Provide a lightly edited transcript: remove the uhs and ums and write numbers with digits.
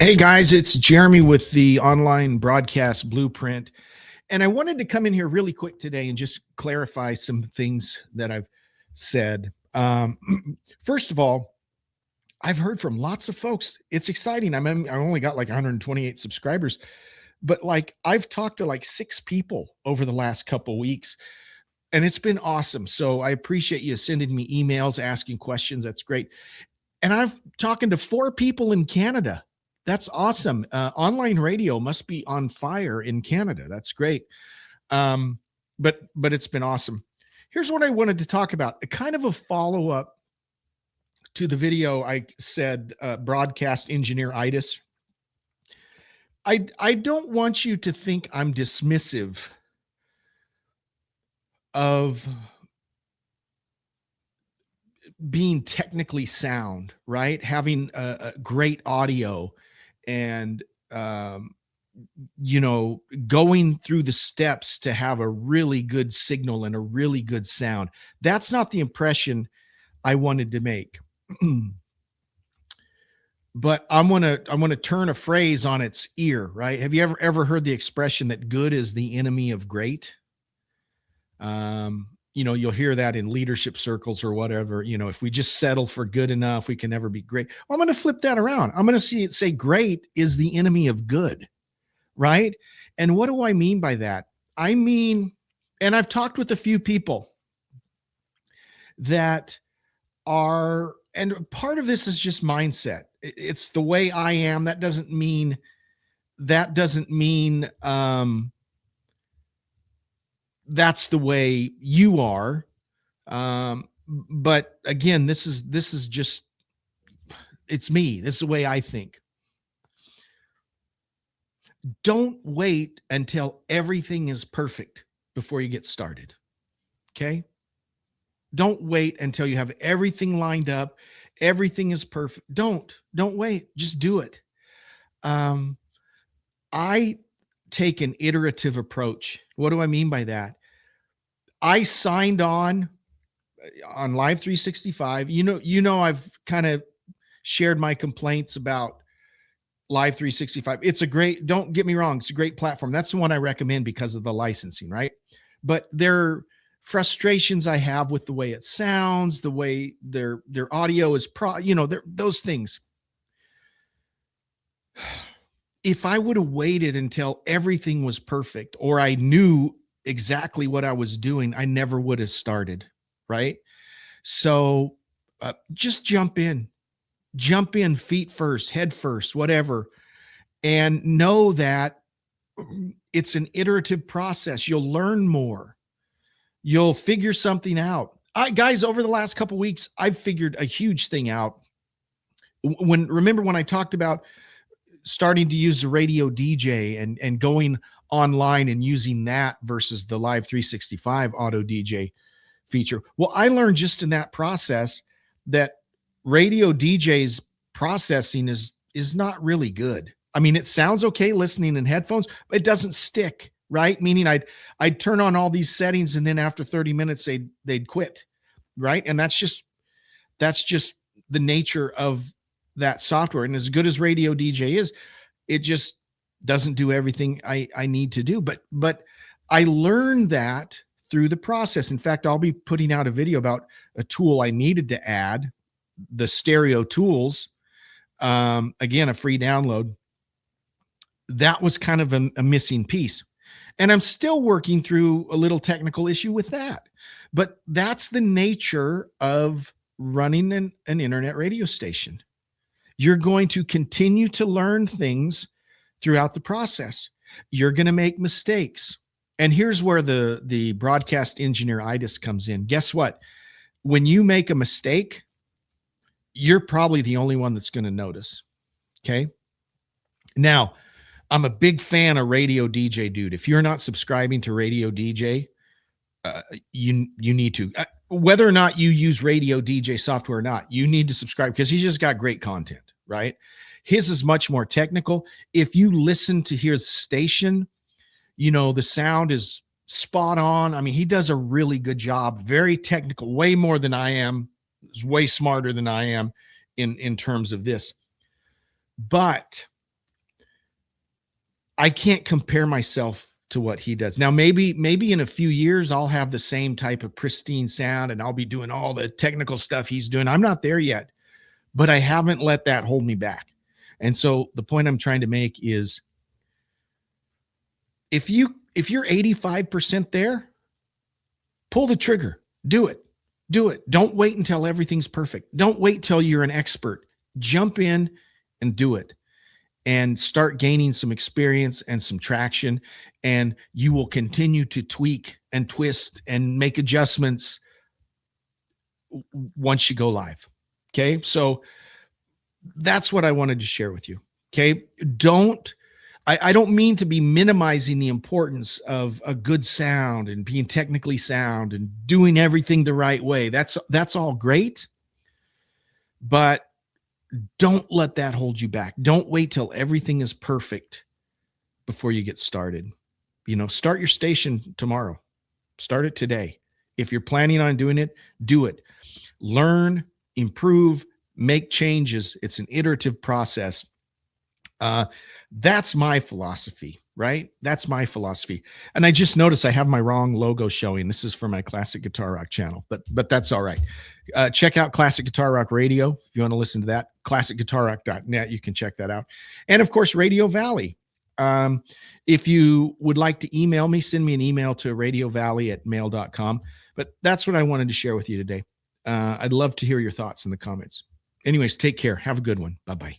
Hey guys, it's Jeremy with the Online Broadcast Blueprint. And I wanted to come in here really quick today and just clarify some things that I've said. First of all, I've heard from lots of folks. It's exciting. I only got like 128 subscribers, but like I've talked to like 6 people over the last couple weeks, and it's been awesome. So I appreciate you sending me emails, asking questions. That's great. And I've talking to 4 people in Canada. That's awesome. Online radio must be on fire in Canada. That's great. But it's been awesome. Here's what I wanted to talk about. A kind of a follow-up to the video I said, broadcast engineer-itis. I don't want you to think I'm dismissive of being technically sound, right? Having a great audio and, going through the steps to have a really good signal and a really good sound. That's not the impression I wanted to make. But I'm gonna turn a phrase on its ear, right? Have you ever heard the expression that good is the enemy of great? You'll hear that in leadership circles or whatever. If we just settle for good enough, we can never be great. Well, I'm going to flip that around. I'm going to say great is the enemy of good, right? And what do I mean by that? I mean, and I've talked with a few people that are, and part of this is just mindset. It's the way I am. That doesn't mean that's the way you are. But again, this is just, it's me. This is the way I think. Don't wait until everything is perfect before you get started. Okay. Don't wait until you have everything lined up. Everything is perfect. Don't wait. Just do it. I take an iterative approach. What do I mean by that? I signed on Live 365. I've kind of shared my complaints about Live 365. Don't get me wrong, it's a great platform. That's the one I recommend because of the licensing, right? But there are frustrations I have with the way it sounds, the way their audio is those things. If I would have waited until everything was perfect, or I knew exactly what I was doing, I never would have started, right? So just jump in feet first, head first, whatever, and know that it's an iterative process. You'll learn more. You'll figure something out. Guys, over the last couple of weeks, I've figured a huge thing out. Remember when I talked about starting to use the radio DJ and going online and using that versus the Live 365 auto DJ feature? Well, I learned just in that process that radio DJ's processing is not really good. I mean, it sounds okay listening in headphones, but it doesn't stick, right? Meaning I'd turn on all these settings and then after 30 minutes they'd quit, right? And that's just the nature of that software. And as good as Radio DJ is, it just doesn't do everything I need to do. But I learned that through the process. In fact, I'll be putting out a video about a tool I needed to add, the Stereo Tools. Again, a free download. That was kind of a missing piece. And I'm still working through a little technical issue with that. But that's the nature of running an internet radio station. You're going to continue to learn things throughout the process. You're going to make mistakes. And here's where the broadcast engineer-itis comes in. Guess what? When you make a mistake, you're probably the only one that's going to notice. Okay. Now, I'm a big fan of Radio DJ, dude. If you're not subscribing to Radio DJ, you need to. Whether or not you use Radio DJ software or not, you need to subscribe because he's just got great content, right? His is much more technical. If you listen to his station, the sound is spot on. I mean, he does a really good job, very technical, way more than I am. He's way smarter than I am in terms of this. But I can't compare myself to what he does. Now, maybe in a few years I'll have the same type of pristine sound and I'll be doing all the technical stuff he's doing. I'm not there yet, but I haven't let that hold me back. And so the point I'm trying to make is if you're 85% there, pull the trigger. Do it. Do it. Don't wait until everything's perfect. Don't wait till you're an expert. Jump in and do it, and start gaining some experience and some traction. And you will continue to tweak and twist and make adjustments once you go live. Okay. So that's what I wanted to share with you. Okay. I don't mean to be minimizing the importance of a good sound and being technically sound and doing everything the right way. That's all great, but don't let that hold you back. Don't wait till everything is perfect before you get started. Start your station tomorrow. Start it today. If you're planning on doing it, do it. Learn, improve, make changes. It's an iterative process. That's my philosophy, right? That's my philosophy. And I just noticed I have my wrong logo showing. This is for my Classic Guitar Rock channel, but that's all right. Check out Classic Guitar Rock Radio if you want to listen to that. ClassicGuitarRock.net. You can check that out. And of course, Radio Valley. If you would like to email me, send me an email to radiovalley@mail.com. But that's what I wanted to share with you today. I'd love to hear your thoughts in the comments. Anyways, take care. Have a good one. Bye-bye.